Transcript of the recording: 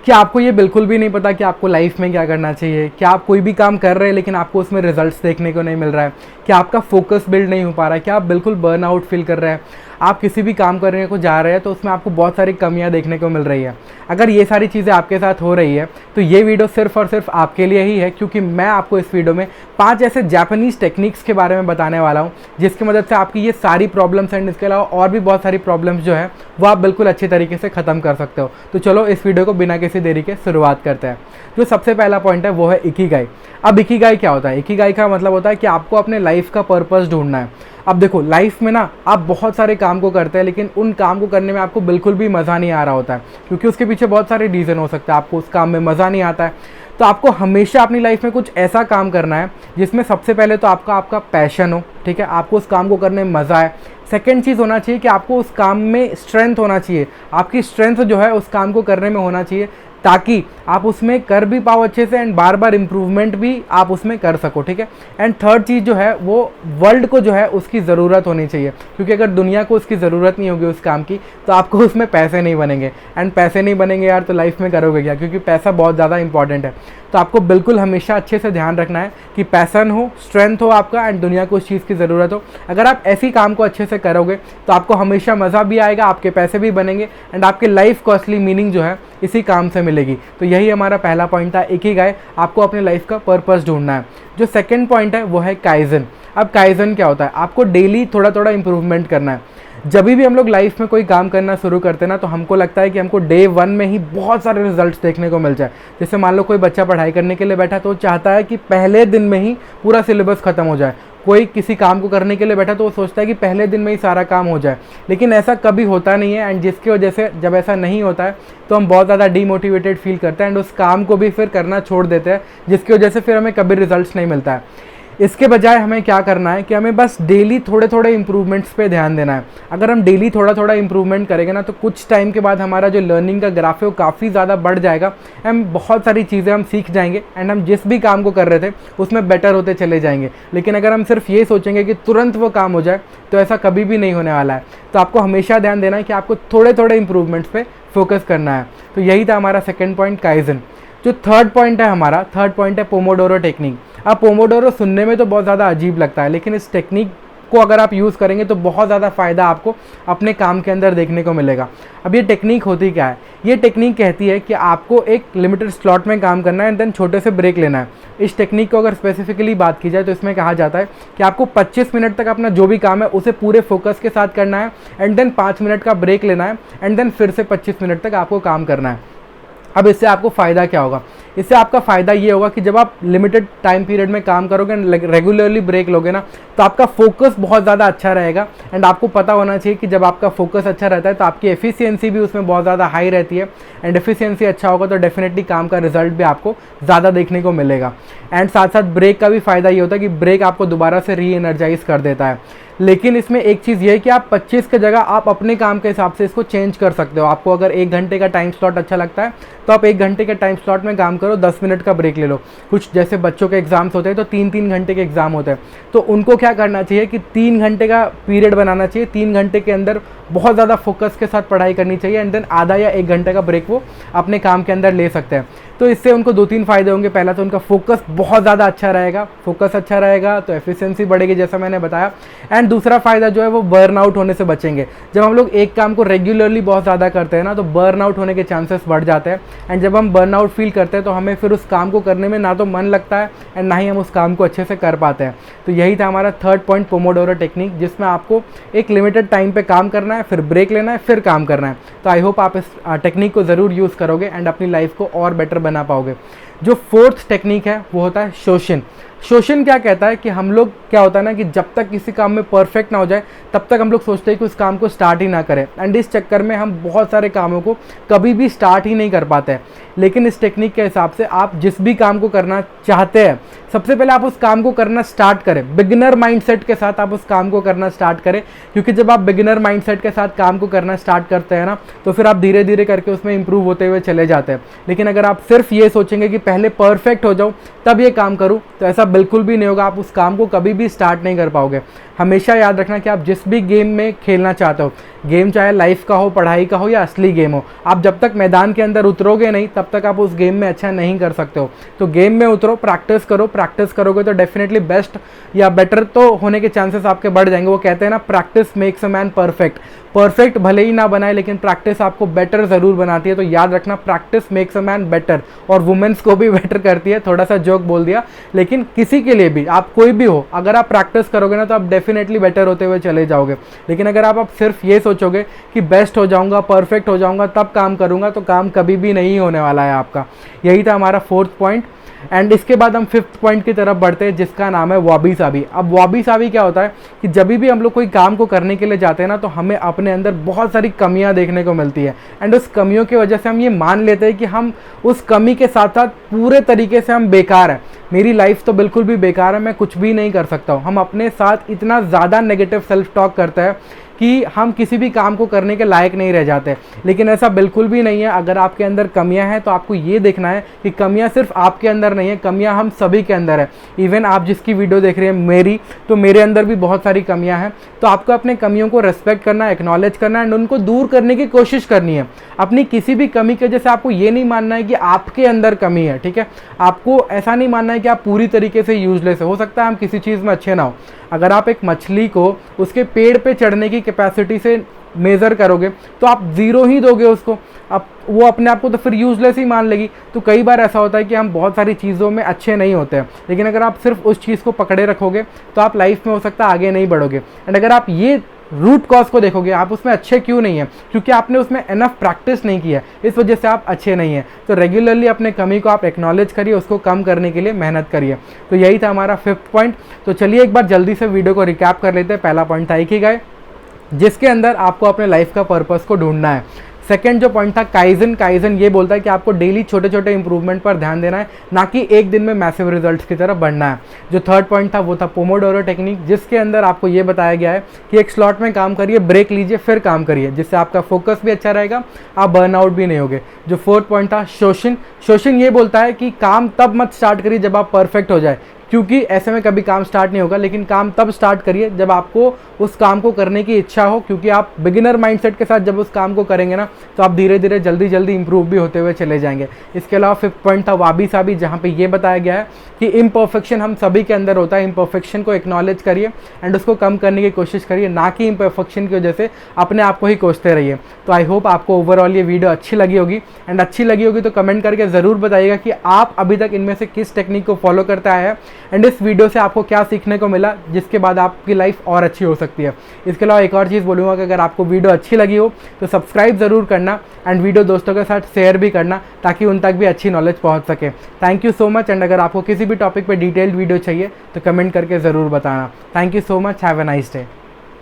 कि आपको ये बिल्कुल भी नहीं पता कि आपको लाइफ में क्या करना चाहिए, क्या आप कोई भी काम कर रहे हैं लेकिन आपको उसमें रिजल्ट्स देखने को नहीं मिल रहा है, क्या आपका फोकस बिल्ड नहीं हो पा रहा है, क्या आप बिल्कुल बर्नआउट फील कर रहे हैं, आप किसी भी काम करने को जा रहे हैं तो उसमें आपको बहुत सारी कमियां देखने को मिल रही है। अगर ये सारी चीज़ें आपके साथ हो रही है तो ये वीडियो सिर्फ और सिर्फ आपके लिए ही है, क्योंकि मैं आपको इस वीडियो में 5 ऐसे जापानीज़ टेक्निक्स के बारे में बताने वाला हूँ जिसकी मदद से आपकी ये सारी प्रॉब्लम्स एंड इसके अलावा और भी बहुत सारी प्रॉब्लम्स जो है वो आप बिल्कुल अच्छे तरीके से ख़त्म कर सकते हो। तो चलो इस वीडियो को बिना किसी देरी के शुरुआत करते हैं। जो सबसे पहला पॉइंट है वो है इकिगाई। अब इकिगाई क्या होता है? इकिगाई का मतलब होता है कि आपको अपने लाइफ का पर्पस ढूंढना है। अब देखो, लाइफ में ना आप बहुत सारे काम को करते हैं लेकिन उन काम को करने में आपको बिल्कुल भी मज़ा नहीं आ रहा होता है, क्योंकि उसके पीछे बहुत सारे रीज़न हो सकते हैं। आपको उस काम में मज़ा नहीं आता है, तो आपको हमेशा अपनी लाइफ में कुछ ऐसा काम करना है जिसमें सबसे पहले तो आपका पैशन हो, ठीक है, आपको उस काम को करने में मज़ा आए। सेकेंड चीज़ होना चाहिए कि आपको उस काम में स्ट्रेंथ होना चाहिए, आपकी स्ट्रेंथ जो है उस काम को करने में होना चाहिए ताकि आप उसमें कर भी पाओ अच्छे से एंड बार बार इम्प्रूवमेंट भी आप उसमें कर सको, ठीक है। एंड थर्ड चीज़ जो है वो वर्ल्ड को जो है उसकी ज़रूरत होनी चाहिए, क्योंकि अगर दुनिया को उसकी ज़रूरत नहीं होगी उस काम की तो आपको उसमें पैसे नहीं बनेंगे, एंड पैसे नहीं बनेंगे यार तो लाइफ में करोगे क्या, क्योंकि पैसा बहुत ज़्यादा इंपॉर्टेंट है। तो आपको बिल्कुल हमेशा अच्छे से ध्यान रखना है कि पैसन हो, स्ट्रेंथ हो आपका एंड दुनिया को उस चीज़ की ज़रूरत हो। अगर आप ऐसी काम को अच्छे से करोगे तो आपको हमेशा मज़ा भी आएगा, आपके पैसे भी बनेंगे एंड आपके लाइफ को असली मीनिंग जो है इसी काम से मिलेगी। तो यही हमारा पहला पॉइंट था, इकिगाई। आपको अपने लाइफ का पर्पस ढूंढना है। जो सेकंड पॉइंट है वो है काइजन। अब काइजन क्या होता है? आपको डेली थोड़ा थोड़ा इंप्रूवमेंट करना है। जब भी हम लोग लाइफ में कोई काम करना शुरू करते हैं ना तो हमको लगता है कि हमको डे 1 में ही बहुत सारे रिजल्ट्स देखने को मिल जाए। जैसे मान लो कोई बच्चा पढ़ाई करने के लिए बैठा तो वो चाहता है कि पहले दिन में ही पूरा सिलेबस खत्म हो जाए। कोई किसी काम को करने के लिए बैठा तो वो सोचता है कि पहले दिन में ही सारा काम हो जाए, लेकिन ऐसा कभी होता नहीं है। एंड जिसकी वजह से जब ऐसा नहीं होता है तो हम बहुत ज़्यादा डीमोटिवेटेड फील करते हैं एंड उस काम को भी फिर करना छोड़ देते हैं, जिसकी वजह से फिर हमें कभी रिजल्ट्स नहीं मिलता है। इसके बजाय हमें क्या करना है कि हमें बस डेली थोड़े थोड़े इंप्रूवमेंट्स पे ध्यान देना है। अगर हम डेली थोड़ा थोड़ा इंप्रूवमेंट करेंगे ना तो कुछ टाइम के बाद हमारा जो लर्निंग का ग्राफ है वो काफ़ी ज़्यादा बढ़ जाएगा। हम बहुत सारी चीज़ें हम सीख जाएंगे एंड हम जिस भी काम को कर रहे थे उसमें बेटर होते चले जाएंगे। लेकिन अगर हम सिर्फ ये सोचेंगे कि तुरंत वो काम हो जाए तो ऐसा कभी भी नहीं होने वाला है। तो आपको हमेशा ध्यान देना है कि आपको थोड़े थोड़े इंप्रूवमेंट्स पे फोकस करना है। तो यही था हमारा सेकेंड पॉइंट, काइजन। जो थर्ड पॉइंट है हमारा, थर्ड पॉइंट है पोमोडोरो टेक्निक। अब पोमोडोरो सुनने में तो बहुत ज़्यादा अजीब लगता है, लेकिन इस टेक्निक को अगर आप यूज़ करेंगे तो बहुत ज़्यादा फ़ायदा आपको अपने काम के अंदर देखने को मिलेगा। अब ये टेक्निक होती क्या है? ये टेक्निक कहती है कि आपको एक लिमिटेड स्लॉट में काम करना है एंड देन छोटे से ब्रेक लेना है। इस टेक्निक को अगर स्पेसिफिकली बात की जाए तो इसमें कहा जाता है कि आपको 25 मिनट तक अपना जो भी काम है उसे पूरे फोकस के साथ करना है एंड देन 5 मिनट का ब्रेक लेना है एंड देन फिर से 25 मिनट तक आपको काम करना है। अब इससे आपको फ़ायदा क्या होगा? इससे आपका फ़ायदा ये होगा कि जब आप लिमिटेड टाइम पीरियड में काम करोगे, रेगुलरली ब्रेक लोगे ना, तो आपका फोकस बहुत ज़्यादा अच्छा रहेगा। एंड आपको पता होना चाहिए कि जब आपका फोकस अच्छा रहता है तो आपकी एफिशिएंसी भी उसमें बहुत ज़्यादा हाई रहती है। एंड एफिशिएंसी अच्छा होगा तो डेफिनेटली काम का रिजल्ट भी आपको ज़्यादा देखने को मिलेगा। एंड साथ साथ ब्रेक का भी फ़ायदा ये होता है कि ब्रेक आपको दोबारा से री एनर्जाइज कर देता है। लेकिन इसमें एक चीज़ ये है कि आप 25 की जगह आप अपने काम के हिसाब से इसको चेंज कर सकते हो। आपको अगर 1 घंटे का टाइम स्लॉट अच्छा लगता है तो आप 1 घंटे के टाइम स्लॉट में काम करो, 10 मिनट का ब्रेक ले लो। कुछ जैसे बच्चों के एग्जाम्स होते हैं तो 3-3 घंटे के एग्ज़ाम होते हैं, तो उनको क्या करना चाहिए कि 3 घंटे का पीरियड बनाना चाहिए। 3 घंटे के अंदर बहुत ज़्यादा फोकस के साथ पढ़ाई करनी चाहिए एंड देन आधा या 1 घंटे का ब्रेक वो अपने काम के अंदर ले सकते हैं। तो इससे उनको 2-3 फ़ायदे होंगे। पहला तो उनका फोकस बहुत ज़्यादा अच्छा रहेगा, फोकस अच्छा रहेगा तो एफिशिएंसी बढ़ेगी जैसा मैंने बताया। एंड दूसरा फ़ायदा जो है वो बर्नआउट होने से बचेंगे। जब हम लोग एक काम को रेगुलरली बहुत ज़्यादा करते हैं ना तो बर्नआउट होने के चांसेस बढ़ जाते हैं। एंड जब हम बर्नआउट फील करते हैं तो हमें फिर उस काम को करने में ना तो मन लगता है एंड ना ही हम उस काम को अच्छे से कर पाते हैं। तो यही था हमारा थर्ड पॉइंट, पोमोडोरो टेक्निक, जिसमें आपको एक लिमिटेड टाइम पे काम करना है, फिर ब्रेक लेना है, फिर काम करना है। तो आई होप आप इस टेक्निक को ज़रूर यूज़ करोगे एंड अपनी लाइफ को और बेटर बना पाओगे। जो फोर्थ टेक्निक है वो होता है शोशिन। शोशिन क्या कहता है कि हम लोग क्या होता है ना कि जब तक किसी काम में परफेक्ट ना हो जाए तब तक हम लोग सोचते हैं कि उस काम को स्टार्ट ही ना करें। एंड इस चक्कर में हम बहुत सारे कामों को कभी भी स्टार्ट ही नहीं कर पाते हैं। लेकिन इस टेक्निक के हिसाब से आप जिस भी काम को करना चाहते हैं सबसे पहले आप उस काम को करना स्टार्ट करें। बिगिनर माइंडसेट के साथ आप उस काम को करना स्टार्ट करें, क्योंकि जब आप बिगिनर माइंडसेट के साथ काम को करना स्टार्ट करते हैं ना तो फिर आप धीरे धीरे करके उसमें इंप्रूव होते हुए चले जाते हैं। लेकिन अगर आप सिर्फ ये सोचेंगे कि पहले परफेक्ट हो जाऊँ तब ये काम करूँ तो ऐसा बिल्कुल भी नहीं होगा। आप उस काम को कभी भी स्टार्ट नहीं कर पाओगे। हमेशा याद रखना कि आप जिस भी गेम में खेलना चाहते हो, गेम चाहे लाइफ का हो, पढ़ाई का हो या असली गेम हो, आप जब तक मैदान के अंदर उतरोगे नहीं तब तक आप उस गेम में अच्छा नहीं कर सकते हो। तो गेम में उतरो, प्रैक्टिस करो, प्रैक्टिस करोगे तो डेफिनेटली बेस्ट या बेटर तो होने के चांसेस आपके बढ़ जाएंगे। वो कहते हैं ना, practice makes a man perfect. Perfect भले ही ना बनाए लेकिन प्रैक्टिस आपको बेटर ज़रूर बनाती है। तो याद रखना, practice makes a man better, और वुमेन्स को भी बेटर करती है। थोड़ा सा जोक बोल दिया, लेकिन किसी के लिए भी, आप कोई भी हो, अगर आप प्रैक्टिस करोगे ना तो आप डेफिनेटली बेटर होते हुए चले जाओगे। लेकिन अगर आप सिर्फ ये सोचोगे कि बेस्ट हो जाऊंगा, परफेक्ट हो जाऊंगा, तब काम करूंगा, तो काम कभी भी नहीं होने वाला है आपका। यही था हमारा 4th पॉइंट। एंड इसके बाद हम 5th पॉइंट की तरफ बढ़ते हैं, जिसका नाम है वाबी साबी। अब वाबी साबी क्या होता है कि जब भी हम लोग कोई काम को करने के लिए जाते हैं ना, तो हमें अपने अंदर बहुत सारी कमियां देखने को मिलती है। एंड उस कमियों की वजह से हम ये मान लेते हैं कि हम उस कमी के साथ साथ पूरे तरीके से हम बेकार हैं। मेरी लाइफ तो बिल्कुल भी बेकार है, मैं कुछ भी नहीं कर सकता हूँ। हम अपने साथ इतना ज़्यादा नेगेटिव सेल्फ टॉक करते हैं कि हम किसी भी काम को करने के लायक नहीं रह जाते। लेकिन ऐसा बिल्कुल भी नहीं है। अगर आपके अंदर कमियां हैं तो आपको ये देखना है कि कमियां सिर्फ आपके अंदर नहीं है, कमियां हम सभी के अंदर है। इवन आप जिसकी वीडियो देख रहे हैं मेरी, तो मेरे अंदर भी बहुत सारी कमियां हैं। तो आपको अपने कमियों को रेस्पेक्ट करना, एक्नॉलेज करना एंड उनको दूर करने की कोशिश करनी है। अपनी किसी भी कमी की वजह से आपको ये नहीं मानना है कि आपके अंदर कमी है, ठीक है। आपको ऐसा नहीं मानना है कि आप पूरी तरीके से यूजलेस हो सकता है हम किसी चीज़ में अच्छे ना हो। अगर आप एक मछली को उसके पेड़ पे चढ़ने की कैपेसिटी से मेज़र करोगे तो आप 0 ही दोगे उसको, अब वो अपने आप को तो फिर यूजलेस ही मान लेगी। तो कई बार ऐसा होता है कि हम बहुत सारी चीज़ों में अच्छे नहीं होते हैं, लेकिन अगर आप सिर्फ उस चीज़ को पकड़े रखोगे तो आप लाइफ में हो सकता है आगे नहीं बढ़ोगे। एंड अगर आप ये रूट कॉज को देखोगे, आप उसमें अच्छे क्यों नहीं है, क्योंकि आपने उसमें इनफ प्रैक्टिस नहीं किया, इस वजह से आप अच्छे नहीं हैं। तो रेगुलरली अपने कमी को आप एक्नॉलेज करिए, उसको कम करने के लिए मेहनत करिए। तो यही था हमारा 5th पॉइंट। तो चलिए एक बार जल्दी से वीडियो को रिकैप कर लेते हैं। पहला पॉइंट था इकिगाई, जिसके अंदर आपको अपने लाइफ का पर्पस को ढूंढना है। सेकंड जो पॉइंट था काइजन, काइजन ये बोलता है कि आपको डेली छोटे छोटे इंप्रूवमेंट पर ध्यान देना है, ना कि एक दिन में मैसिव रिजल्ट्स की तरफ बढ़ना है। जो थर्ड पॉइंट था वो था पोमोडोरो टेक्निक, जिसके अंदर आपको ये बताया गया है कि एक स्लॉट में काम करिए, ब्रेक लीजिए, फिर काम करिए, जिससे आपका फोकस भी अच्छा रहेगा, आप बर्नआउट भी नहीं होगे। जो फोर्थ पॉइंट था शोशिन, शोशिन ये बोलता है कि काम तब मत स्टार्ट करिए जब आप परफेक्ट हो जाए, क्योंकि ऐसे में कभी काम स्टार्ट नहीं होगा। लेकिन काम तब स्टार्ट करिए जब आपको उस काम को करने की इच्छा हो, क्योंकि आप बिगिनर माइंडसेट के साथ जब उस काम को करेंगे ना तो आप धीरे धीरे जल्दी जल्दी इंप्रूव भी होते हुए चले जाएंगे। इसके अलावा 5th पॉइंट था वाबी साबी, जहाँ पे ये बताया गया है कि इम्परफेक्शन हम सभी के अंदर होता है। इम्परफेक्शन को एक्नॉलेज करिए एंड उसको कम करने की कोशिश करिए, ना कि इम्परफेक्शन की वजह से अपने आप को ही कोसते रहिए। तो आई होप आपको ओवरऑल ये वीडियो अच्छी लगी होगी, एंड अच्छी लगी होगी तो कमेंट करके ज़रूर बताइएगा कि आप अभी तक इनमें से किस टेक्निक को फॉलो करते आए हैं एंड इस वीडियो से आपको क्या सीखने को मिला, जिसके बाद आपकी लाइफ और अच्छी हो सकती है। इसके अलावा एक और चीज़ बोलूँगा कि अगर आपको वीडियो अच्छी लगी हो तो सब्सक्राइब ज़रूर करना एंड वीडियो दोस्तों के साथ शेयर भी करना, ताकि उन तक भी अच्छी नॉलेज पहुंच सके। Thank you so much. And अगर आपको किसी भी टॉपिक पे डिटेल्ड वीडियो चाहिए तो कमेंट करके ज़रूर बताना। Thank you so much. Have a nice day.